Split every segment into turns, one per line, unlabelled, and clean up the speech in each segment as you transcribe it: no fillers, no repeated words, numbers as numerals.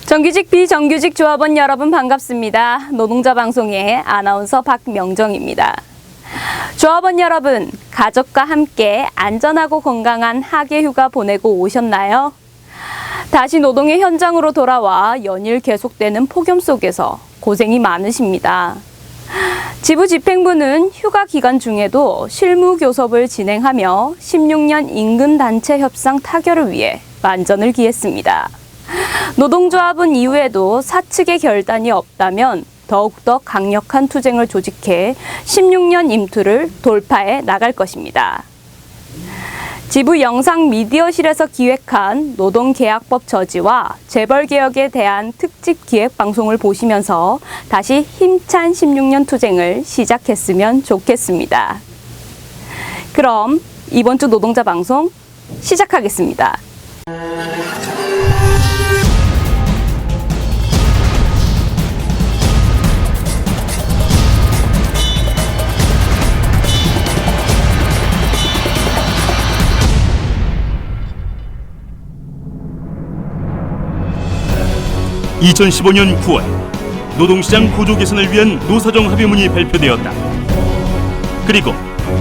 정규직 비정규직 조합원 여러분 반갑습니다. 노동자 방송의 아나운서 박명정입니다. 조합원 여러분, 가족과 함께 안전하고 건강한 학예휴가 보내고 오셨나요? 다시 노동의 현장으로 돌아와 연일 계속되는 폭염 속에서 고생이 많으십니다. 지부집행부는 휴가 기간 중에도 실무 교섭을 진행하며 16년 임금단체 협상 타결을 위해 만전을 기했습니다. 노동조합은 이후에도 사측의 결단이 없다면 더욱더 강력한 투쟁을 조직해 16년 임투를 돌파해 나갈 것입니다. 지부 영상미디어실에서 기획한 노동계약법 저지와 재벌개혁에 대한 특집 기획방송을 보시면서 다시 힘찬 16년 투쟁을 시작했으면 좋겠습니다. 그럼 이번 주 노동자 방송 시작하겠습니다.
2015년 9월 노동시장 구조 개선을 위한 노사정 합의문이 발표되었다. 그리고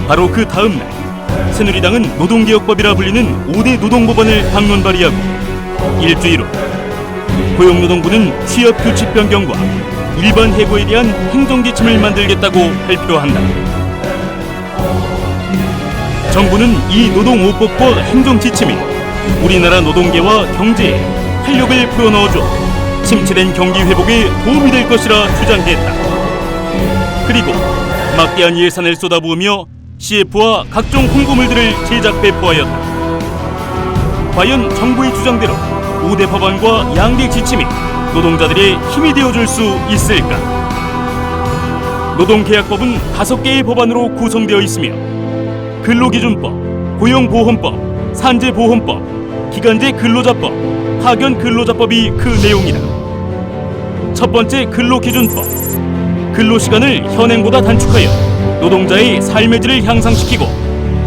바로 그 다음 날 새누리당은 노동개혁법이라 불리는 5대 노동법안을 당론 발의하고 일주일 후 고용노동부는 취업규칙 변경과 일반 해고에 대한 행정지침을 만들겠다고 발표한다. 정부는 이 노동 5법과 행정지침이 우리나라 노동계와 경제에 활력을 불어넣어줘 침체된 경기 회복에 도움이 될 것이라 주장했다. 그리고 막대한 예산을 쏟아부으며 CF와 각종 홍보물들을 제작 배포하였다. 과연 정부의 주장대로 5대 법안과 양대 지침이 노동자들의 힘이 되어줄 수 있을까? 노동계약법은 5개의 법안으로 구성되어 있으며 근로기준법, 고용보험법, 산재보험법, 기간제 근로자법, 파견 근로자법이 그 내용이다. 첫 번째 근로기준법. 근로시간을 현행보다 단축하여 노동자의 삶의 질을 향상시키고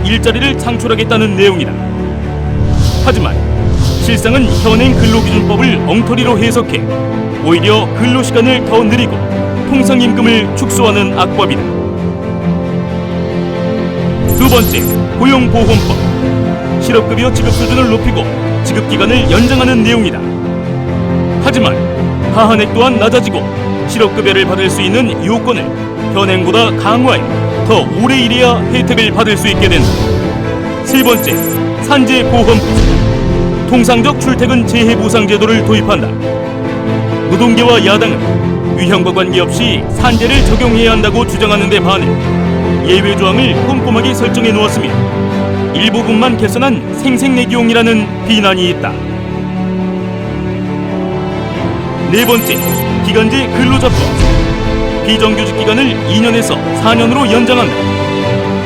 일자리를 창출하겠다는 내용이다. 하지만 실상은 현행 근로기준법을 엉터리로 해석해 오히려 근로시간을 더 늘리고 통상임금을 축소하는 악법이다. 두 번째, 고용보험법. 실업급여 지급 수준을 높이고 지급기간을 연장하는 내용이다. 하지만 하한액 또한 낮아지고 실업급여를 받을 수 있는 요건을 현행보다 강화해 더 오래 일해야 혜택을 받을 수 있게 된다. 세 번째, 산재보험법. 통상적 출퇴근 재해보상제도를 도입한다. 노동계와 야당은 위험과 관계없이 산재를 적용해야 한다고 주장하는 데 반해 예외 조항을 꼼꼼하게 설정해 놓았으며 일부분만 개선한 생색내기용이라는 비난이 있다. 네 번째, 기간제 근로자법. 비정규직 기간을 2년에서 4년으로 연장한다.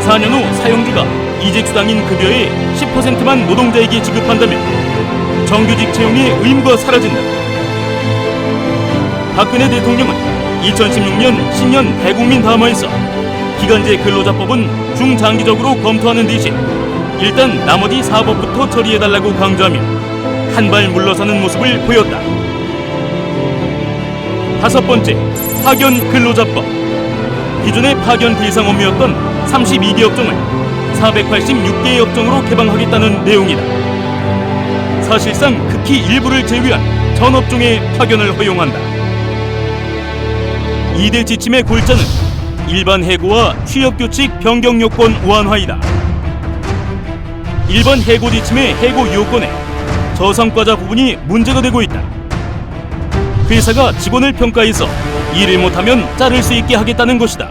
4년 후 사용주가 이직수당인 급여의 10%만 노동자에게 지급한다면 정규직 채용의 의무가 사라진다. 박근혜 대통령은 2016년 신년 대국민 담화에서 기간제 근로자법은 중장기적으로 검토하는 대신 일단 나머지 4법부터 처리해달라고 강조하며 한 발 물러서는 모습을 보였다. 다섯 번째, 파견 근로자법. 기존의 파견 대상 업무였던 32개 업종을 486개의 업종으로 개방하겠다는 내용이다. 사실상 극히 일부를 제외한 전 업종의 파견을 허용한다. 2대 지침의 골자는 일반 해고와 취업규칙 변경 요건 우한화이다. 일반 해고 지침의 해고 요건에 저성과자 부분이 문제가 되고 있다. 회사가 직원을 평가해서 일을 못하면 자를 수 있게 하겠다는 것이다.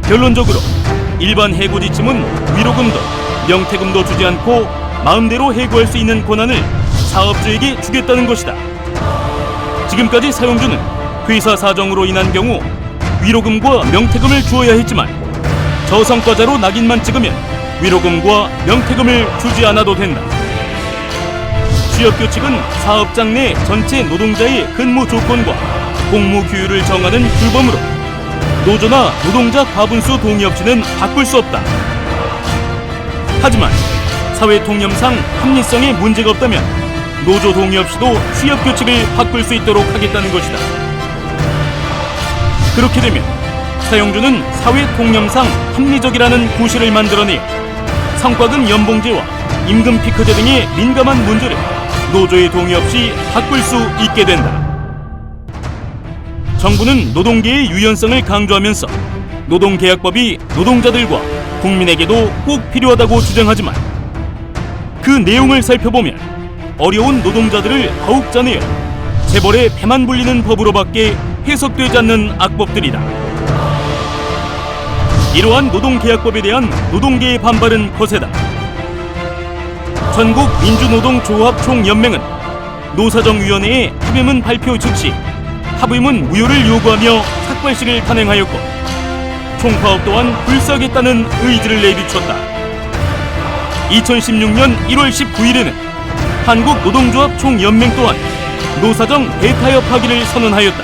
결론적으로 일반 해고 지침은 위로금도 명태금도 주지 않고 마음대로 해고할 수 있는 권한을 사업주에게 주겠다는 것이다. 지금까지 사용주는 회사 사정으로 인한 경우 위로금과 명태금을 주어야 했지만 저성과자로 낙인만 찍으면 위로금과 명태금을 주지 않아도 된다. 취업규칙은 사업장 내 전체 노동자의 근무 조건과 공무 규율을 정하는 규범으로 노조나 노동자 과분수 동의 없이는 바꿀 수 없다. 하지만 사회 통념상 합리성에 문제가 없다면 노조 동의 없이도 취업 규칙을 바꿀 수 있도록 하겠다는 것이다. 그렇게 되면 사용주는 사회 통념상 합리적이라는 구실을 만들어내 성과금 연봉제와 임금 피크제 등의 민감한 문제를 노조의 동의 없이 바꿀 수 있게 된다. 정부는 노동계의 유연성을 강조하면서 노동계약법이 노동자들과 국민에게도 꼭 필요하다고 주장하지만 그 내용을 살펴보면 어려운 노동자들을 더욱 짜내어 재벌의 배만 불리는 법으로밖에 해석되지 않는 악법들이다. 이러한 노동계약법에 대한 노동계의 반발은 거세다. 전국 민주노동조합 총연맹은 노사정위원회의 합의문 발표 즉시 합의문 무효를 요구하며 삭발식을 단행하였고 총파업 또한 불사하겠다는 의지를 내비쳤다. 2016년 1월 19일에는 한국노동조합 총연맹 또한 노사정 대타협 하기를 선언하였다.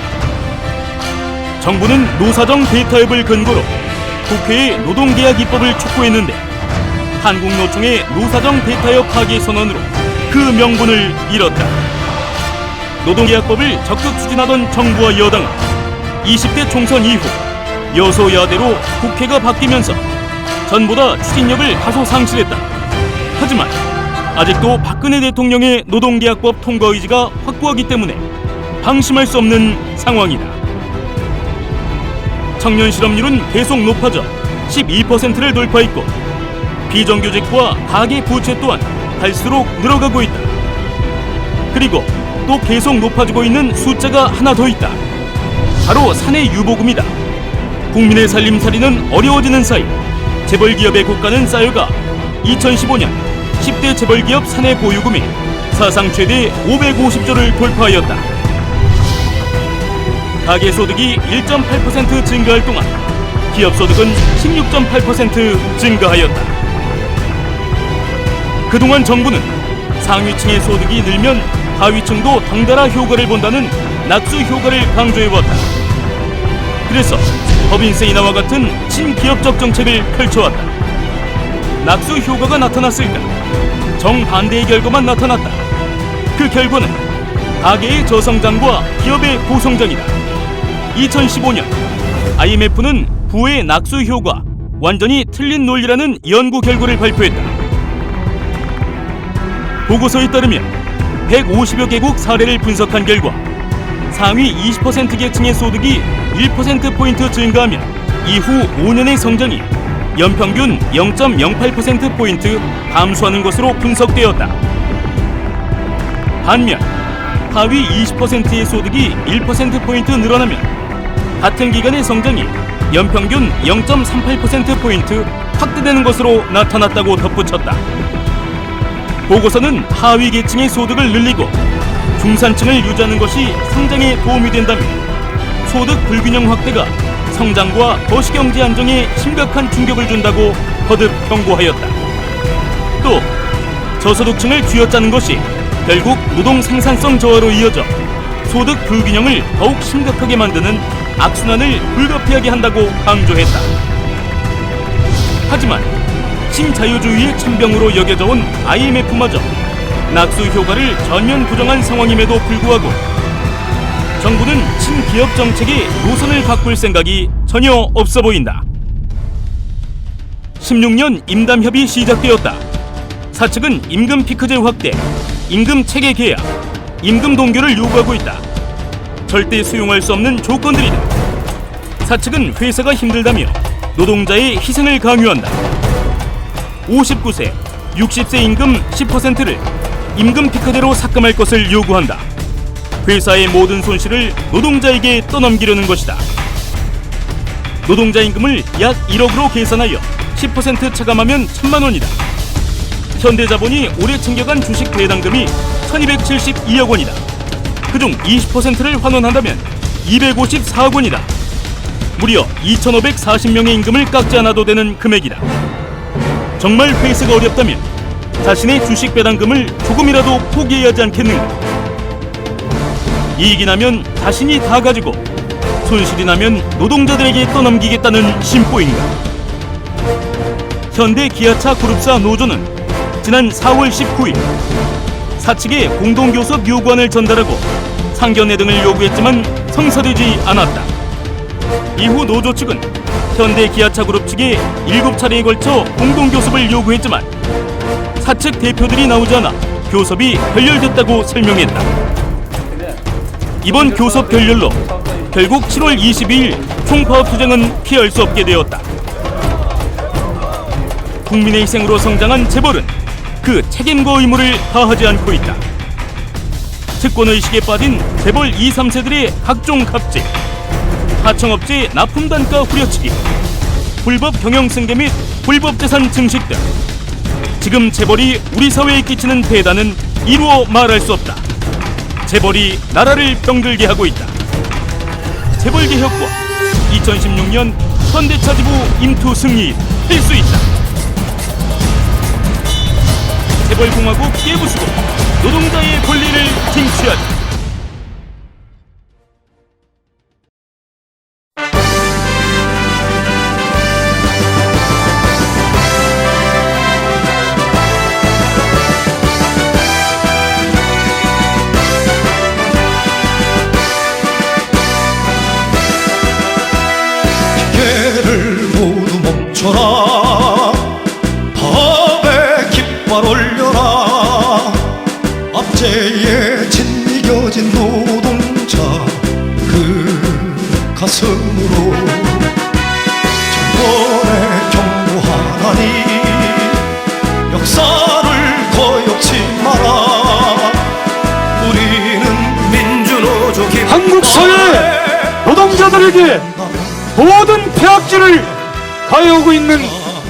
정부는 노사정 대타협을 근거로 국회의 노동계약 입법을 촉구했는데 한국노총의 노사정 대타협 파기 선언으로 그 명분을 잃었다. 노동계약법을 적극 추진하던 정부와 여당은 20대 총선 이후 여소야대로 국회가 바뀌면서 전보다 추진력을 다소 상실했다. 하지만 아직도 박근혜 대통령의 노동계약법 통과 의지가 확고하기 때문에 방심할 수 없는 상황이다. 청년 실업률은 계속 높아져 12%를 돌파했고 비정규직과 가계 부채 또한 갈수록 늘어가고 있다. 그리고 또 계속 높아지고 있는 숫자가 하나 더 있다. 바로 사내 유보금이다. 국민의 살림살이는 어려워지는 사이 재벌기업의 국가는 쌓여가 2015년 10대 재벌기업 사내 보유금이 사상 최대 550조를 돌파하였다. 가계소득이 1.8% 증가할 동안 기업소득은 16.8% 증가하였다. 그동안 정부는 상위층의 소득이 늘면 하위층도 덩달아 효과를 본다는 낙수 효과를 강조해왔다. 그래서 법인세 인하와 같은 친기업적 정책을 펼쳐왔다. 낙수 효과가 나타났을까? 정반대의 결과만 나타났다. 그 결과는 가계의 저성장과 기업의 고성장이다. 2015년 IMF는 부의 낙수 효과 완전히 틀린 논리라는 연구 결과를 발표했다. 보고서에 따르면 150여 개국 사례를 분석한 결과 상위 20% 계층의 소득이 1%포인트 증가하면 이후 5년의 성장이 연평균 0.08%포인트 감소하는 것으로 분석되었다. 반면 하위 20%의 소득이 1%포인트 늘어나면 같은 기간의 성장이 연평균 0.38%포인트 확대되는 것으로 나타났다고 덧붙였다. 보고서는 하위 계층의 소득을 늘리고 중산층을 유지하는 것이 성장에 도움이 된다면 소득 불균형 확대가 성장과 거시경제 안정에 심각한 충격을 준다고 거듭 경고하였다. 또 저소득층을 쥐어짜는 것이 결국 노동 생산성 저하로 이어져 소득 불균형을 더욱 심각하게 만드는 악순환을 불가피하게 한다고 강조했다. 하지만 신자유주의의 천병으로 여겨져 온 IMF마저 낙수 효과를 전면 부정한 상황임에도 불구하고 정부는 친기업 정책의 노선을 바꿀 생각이 전혀 없어 보인다. 16년 임담협이 시작되었다. 사측은 임금 피크제 확대, 임금 체계 계약, 임금 동결을 요구하고 있다. 절대 수용할 수 없는 조건들이다. 사측은 회사가 힘들다며 노동자의 희생을 강요한다. 59세, 60세 임금 10%를 임금 피크제로 삭감할 것을 요구한다. 회사의 모든 손실을 노동자에게 떠넘기려는 것이다. 노동자 임금을 약 1억으로 계산하여 10% 차감하면 1,000만 원이다. 현대자본이 올해 챙겨간 주식 배당금이 1,272억 원이다. 그중 20%를 환원한다면 254억 원이다. 무려 2,540명의 임금을 깎지 않아도 되는 금액이다. 정말 회사가 어렵다면 자신의 주식 배당금을 조금이라도 포기해야 하지 않겠는가? 이익이 나면 자신이 다 가지고 손실이 나면 노동자들에게 떠넘기겠다는 심보인가? 현대 기아차 그룹사 노조는 지난 4월 19일 사측에 공동교섭 요구안을 전달하고 상견례 등을 요구했지만 성사되지 않았다. 이후 노조 측은 현대기아차그룹 측에 7차례에 걸쳐 공동교섭을 요구했지만 사측 대표들이 나오지 않아 교섭이 결렬됐다고 설명했다. 이번 교섭 결렬로 결국 7월 22일 총파업 투쟁은 피할 수 없게 되었다. 국민의 희생으로 성장한 재벌은 그 책임과 의무를 다하지 않고 있다. 특권의식에 빠진 재벌 2, 3세들의 각종 갑질, 하청업체 납품단가 후려치기, 불법 경영승계 및 불법 재산 증식 등 지금 재벌이 우리 사회에 끼치는 폐단은 이루어 말할 수 없다. 재벌이 나라를 병들게 하고 있다. 재벌개혁과 2016년 현대차지부 임투 승리일 할 수 있다. 재벌공화국 깨부수고 노동자의 권리를 쟁취하자.
기계를 모두 멈춰라. 법에 깃발 올려라. 압제에 짓이겨진 노동자 그 가슴으로 정권에 경고하라니 역사를 거역치 마라. 우리는 민주노조
한국 사회 노동자들에게 모든 폐악질을 가해오고 있는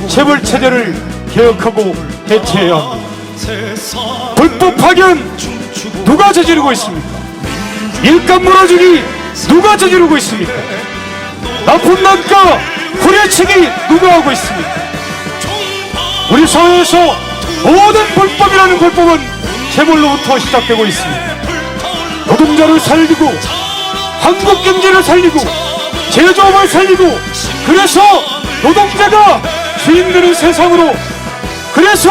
재벌 체제를 개혁하고 해체해야 합니다. 불법 파견 누가 저지르고 있습니까? 일감 몰아주기 누가 저지르고 있습니까? 납품단가 후려치기 누가 하고 있습니까? 우리 사회에서 모든 불법이라는 불법은 재벌로부터 시작되고 있습니다. 노동자를 살리고 한국 경제를 살리고 제조업을 살리고, 그래서 노동자가 주인되는 세상으로, 그래서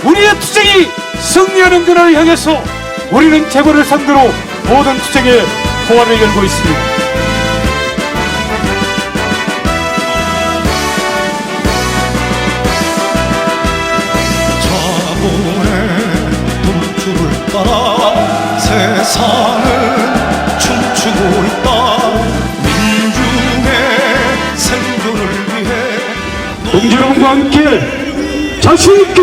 우리의 투쟁이 승리하는 그날을 향해서 우리는 재벌을 상대로 모든 투쟁에 포화를 열고 있습니다.
자본의 돈줄을 따라 세상은 춤추고 있다. 생존을 위해
동지 여러분과 함께 자신있게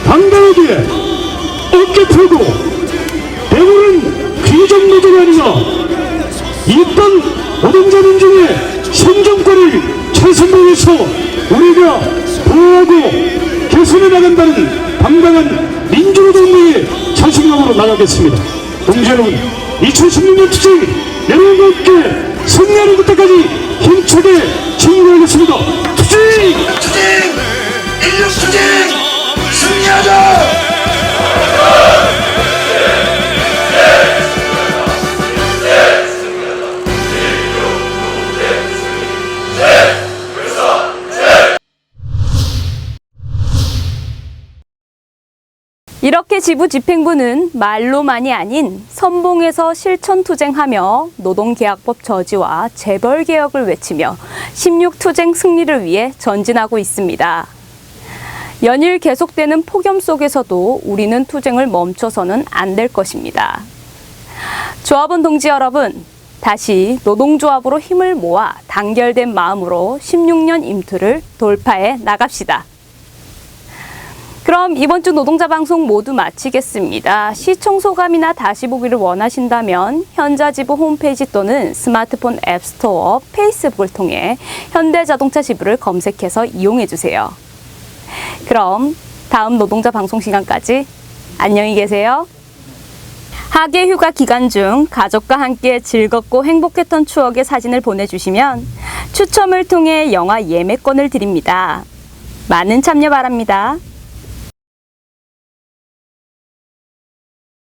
당당하게 어깨 펴고 대부분 귀족 노조가 아니라 이땅 노동자 민중의 생존권을 최선봉해서 우리가 보호하고 개선해 나간다는 당당한 민주노동의 자신감으로 나가겠습니다. 동지 여러분, 2016년 투쟁 여러분과 함께 승리하는 그때까지 힘차게 진행하겠습니다. 투쟁!
인류 투쟁! 승리하자!
이렇게 지부 집행부는 말로만이 아닌 선봉에서 실천 투쟁하며 노동계약법 저지와 재벌개혁을 외치며 16투쟁 승리를 위해 전진하고 있습니다. 연일 계속되는 폭염 속에서도 우리는 투쟁을 멈춰서는 안 될 것입니다. 조합원 동지 여러분, 다시 노동조합으로 힘을 모아 단결된 마음으로 16년 임투를 돌파해 나갑시다. 그럼 이번 주 노동자 방송 모두 마치겠습니다. 시청 소감이나 다시 보기를 원하신다면 현자지부 홈페이지 또는 스마트폰 앱스토어, 페이스북을 통해 현대자동차 지부를 검색해서 이용해주세요. 그럼 다음 노동자 방송 시간까지 안녕히 계세요. 하계 휴가 기간 중 가족과 함께 즐겁고 행복했던 추억의 사진을 보내주시면 추첨을 통해 영화 예매권을 드립니다. 많은 참여 바랍니다.